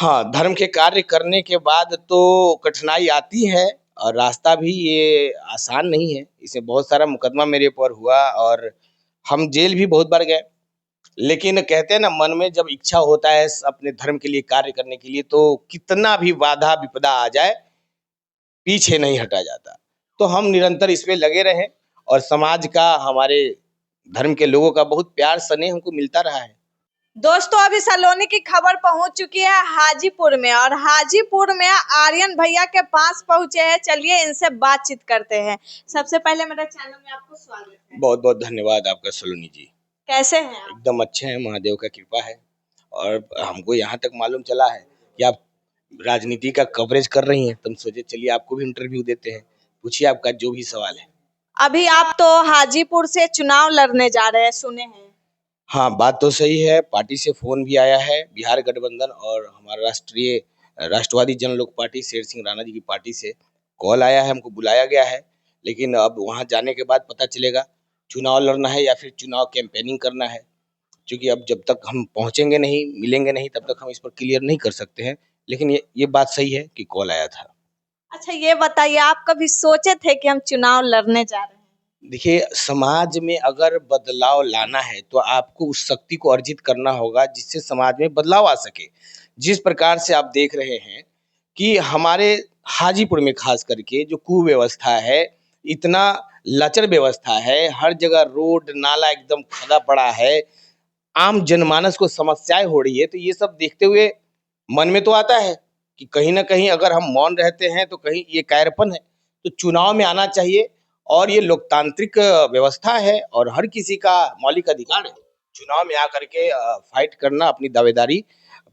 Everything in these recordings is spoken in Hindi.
हाँ, धर्म के कार्य करने के बाद तो कठिनाई आती है और रास्ता भी ये आसान नहीं है। इसमें बहुत सारा मुकदमा मेरे ऊपर हुआ और हम जेल भी बहुत बार गए। लेकिन कहते हैं ना, मन में जब इच्छा होता है अपने धर्म के लिए कार्य करने के लिए, तो कितना भी बाधा विपदा आ जाए, पीछे नहीं हटा जाता। तो हम निरंतर इसमें लगे रहे और समाज का, हमारे धर्म के लोगों का बहुत प्यार स्नेह हमको मिलता रहा है। दोस्तों, अभी सलोनी की खबर पहुंच चुकी है हाजीपुर में, और हाजीपुर में आर्यन भैया के पास पहुंचे हैं। चलिए इनसे बातचीत करते हैं। सबसे पहले मेरे चैनल में आपको स्वागत है। बहुत बहुत धन्यवाद आपका सलोनी जी। कैसे हैं आप? एकदम अच्छे हैं, महादेव का कृपा है। और हमको यहाँ तक मालूम चला है कि आप राजनीति का कवरेज कर रही हैं, तो हम सोचे चलिए आपको भी इंटरव्यू देते हैं। पूछिए आपका जो भी सवाल है। अभी आप तो हाजीपुर से चुनाव लड़ने जा रहे हैं, सुने हैं। हाँ, बात तो सही है। पार्टी से फोन भी आया है, बिहार गठबंधन और हमारा राष्ट्रवादी जन लोक पार्टी शेर सिंह राणा जी की पार्टी से कॉल आया है, हमको बुलाया गया है। लेकिन अब वहाँ जाने के बाद पता चलेगा चुनाव लड़ना है या फिर चुनाव कैंपेनिंग करना है। क्योंकि अब जब तक हम पहुंचेंगे नहीं, मिलेंगे नहीं, तब तक हम इस पर क्लियर नहीं कर सकते हैं। लेकिन ये बात सही है कि कॉल आया था। अच्छा, ये बताइए, आप कभी सोचे थे कि हम चुनाव लड़ने जा रहे हैं? देखिए, समाज में अगर बदलाव लाना है तो आपको उस शक्ति को अर्जित करना होगा जिससे समाज में बदलाव आ सके। जिस प्रकार से आप देख रहे हैं कि हमारे हाजीपुर में खास करके जो कुव्यवस्था है, इतना लचर व्यवस्था है, हर जगह रोड नाला एकदम खदा पड़ा है, आम जनमानस को समस्याएं हो रही है। तो ये सब देखते हुए मन में तो आता है कि कहीं ना कहीं अगर हम मौन रहते हैं तो कहीं ये कायरपन है। तो चुनाव में आना चाहिए और ये लोकतांत्रिक व्यवस्था है और हर किसी का मौलिक अधिकार है चुनाव में आकर के फाइट करना, अपनी दावेदारी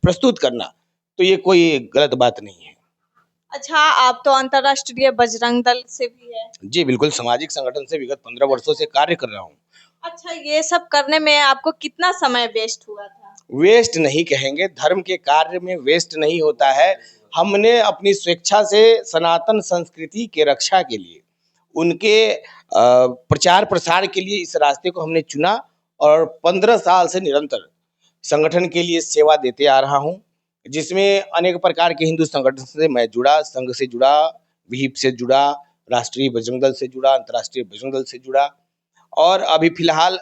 प्रस्तुत करना। तो ये कोई गलत बात नहीं है। अच्छा, आप तो अंतर्राष्ट्रीय बजरंग दल से भी है। जी बिल्कुल, सामाजिक संगठन से विगत 15 वर्षों से कार्य कर रहा हूँ। अच्छा, ये सब करने में आपको कितना समय वेस्ट हुआ था? वेस्ट नहीं कहेंगे, धर्म के कार्य में वेस्ट नहीं होता है। हमने अपनी स्वेच्छा से सनातन संस्कृति के रक्षा के लिए, उनके प्रचार प्रसार के लिए इस रास्ते को हमने चुना और 15 साल से निरंतर संगठन के लिए सेवा देते आ रहा हूँ, जिसमें अनेक प्रकार के हिंदू संगठन से मैं जुड़ा, संघ से जुड़ा, विहिप से जुड़ा, राष्ट्रीय बजरंग दल से जुड़ा, अंतर्राष्ट्रीय बजरंग दल से जुड़ा और अभी फिलहाल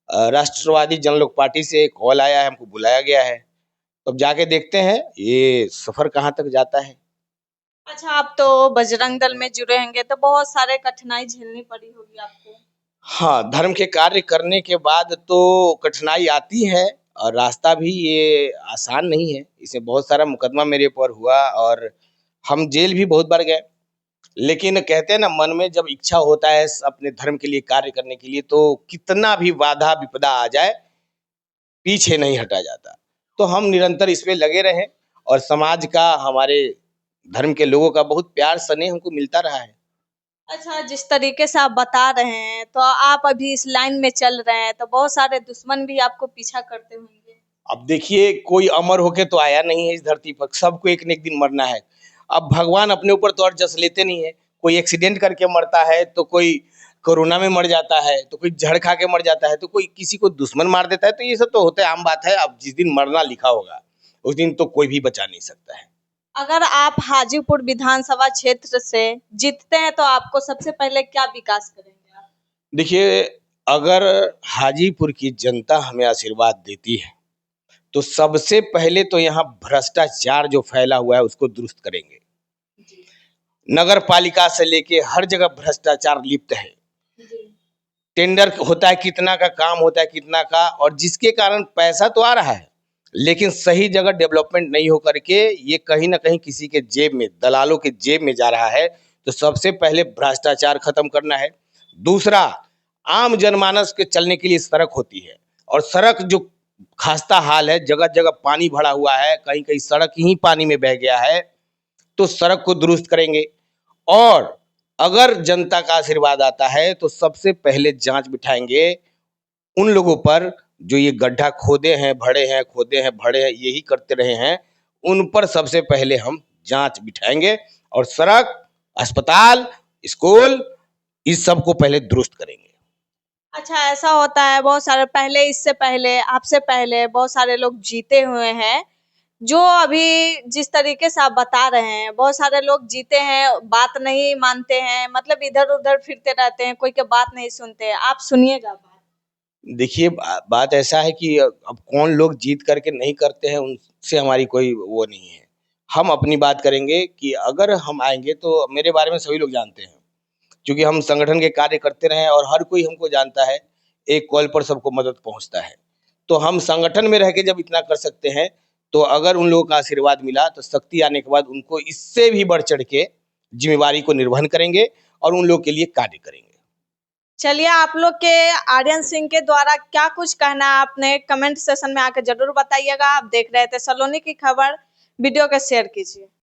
राष्ट्रवादी जन लोक पार्टी से कॉल आया है, हमको बुलाया गया है। तो अब जाके देखते हैं ये सफर कहाँ तक जाता है। अच्छा, आप तो बजरंग दल में जुड़े होंगे तो बहुत सारे कठिनाई झेलनी पड़ी होगी आपको। हाँ, धर्म के कार्य करने के बाद तो कठिनाई आती है और रास्ता भी ये आसान नहीं है। इसमें बहुत सारा मुकदमा मेरे ऊपर हुआ और हम जेल भी बहुत बार गए। लेकिन कहते हैं ना, मन में जब इच्छा होता है अपने धर्म के लिए कार्य करने के लिए, तो कितना भी बाधा विपदा आ जाए, पीछे नहीं हटा जाता। तो हम निरंतर इसमें लगे रहे और समाज का, हमारे धर्म के लोगों का बहुत प्यार स्नेह हमको मिलता रहा है। अच्छा, जिस तरीके से आप बता रहे हैं तो आप अभी इस लाइन में चल रहे हैं, तो बहुत सारे दुश्मन भी आपको पीछा करते होंगे। अब देखिए, कोई अमर होके तो आया नहीं है इस धरती पर, सबको एक न एक दिन मरना है। अब भगवान अपने ऊपर तो और जस लेते नहीं है। कोई एक्सीडेंट करके मरता है, तो कोई कोरोना में मर जाता है, तो कोई जहर खा के मर जाता है, तो कोई किसी को दुश्मन मार देता है। तो ये सब तो होता है, आम बात है। अब जिस दिन मरना लिखा होगा उस दिन तो कोई भी बचा नहीं सकता है। अगर आप हाजीपुर विधानसभा क्षेत्र से जीतते हैं तो आपको सबसे पहले क्या विकास करेंगे आप? देखिए, अगर हाजीपुर की जनता हमें आशीर्वाद देती है तो सबसे पहले तो यहाँ भ्रष्टाचार जो फैला हुआ है उसको दुरुस्त करेंगे। जी। नगर पालिका से लेके हर जगह भ्रष्टाचार लिप्त है। जी। टेंडर होता है कितना का, काम होता है कितना का, और जिसके कारण पैसा तो आ रहा है लेकिन सही जगह डेवलपमेंट नहीं हो करके ये कहीं ना कहीं किसी के जेब में, दलालों के जेब में जा रहा है। तो सबसे पहले भ्रष्टाचार खत्म करना है। दूसरा, आम जनमानस के चलने के लिए सड़क होती है और सड़क जो खस्ता हाल है, जगह जगह पानी भरा हुआ है, कहीं कहीं सड़क ही पानी में बह गया है। तो सड़क को दुरुस्त करेंगे। और अगर जनता का आशीर्वाद आता है तो सबसे पहले जांच बिठाएंगे उन लोगों पर जो ये गड्ढा खोदे हैं, भरे हैं, खोदे हैं, भरे हैं, यही करते रहे हैं। उन पर सबसे पहले हम जांच बिठाएंगे और सड़क, अस्पताल, स्कूल, इस सब को पहले दुरुस्त करेंगे। अच्छा, ऐसा होता है बहुत सारे, पहले इससे पहले, आपसे पहले बहुत सारे लोग जीते हुए हैं जो अभी जिस तरीके से आप बता रहे हैं, बहुत सारे लोग जीते हैं, बात नहीं मानते हैं, मतलब इधर उधर फिरते रहते हैं, कोई के बात नहीं सुनते हैं। आप सुनिएगा बात। देखिए बात ऐसा है कि अब कौन लोग जीत करके नहीं करते हैं उनसे हमारी कोई वो नहीं है। हम अपनी बात करेंगे कि अगर हम आएँगे तो मेरे बारे में सभी लोग जानते हैं। क्योंकि हम संगठन के कार्य करते रहे हैं और हर कोई हमको जानता है, एक कॉल पर सबको मदद पहुँचता है। तो हम संगठन में रह के जब इतना कर सकते हैं, तो अगर उन लोगों का आशीर्वाद मिला तो शक्ति आने के बाद उनको इससे भी बढ़ चढ़ के ज़िम्मेवारी को निर्वहन करेंगे और उन लोग के लिए कार्य करेंगे। चलिए, आप लोग के आर्यन सिंह के द्वारा क्या कुछ कहना है आपने कमेंट सेशन में आकर जरूर बताइएगा। आप देख रहे थे सलोनी की खबर, वीडियो को शेयर कीजिए।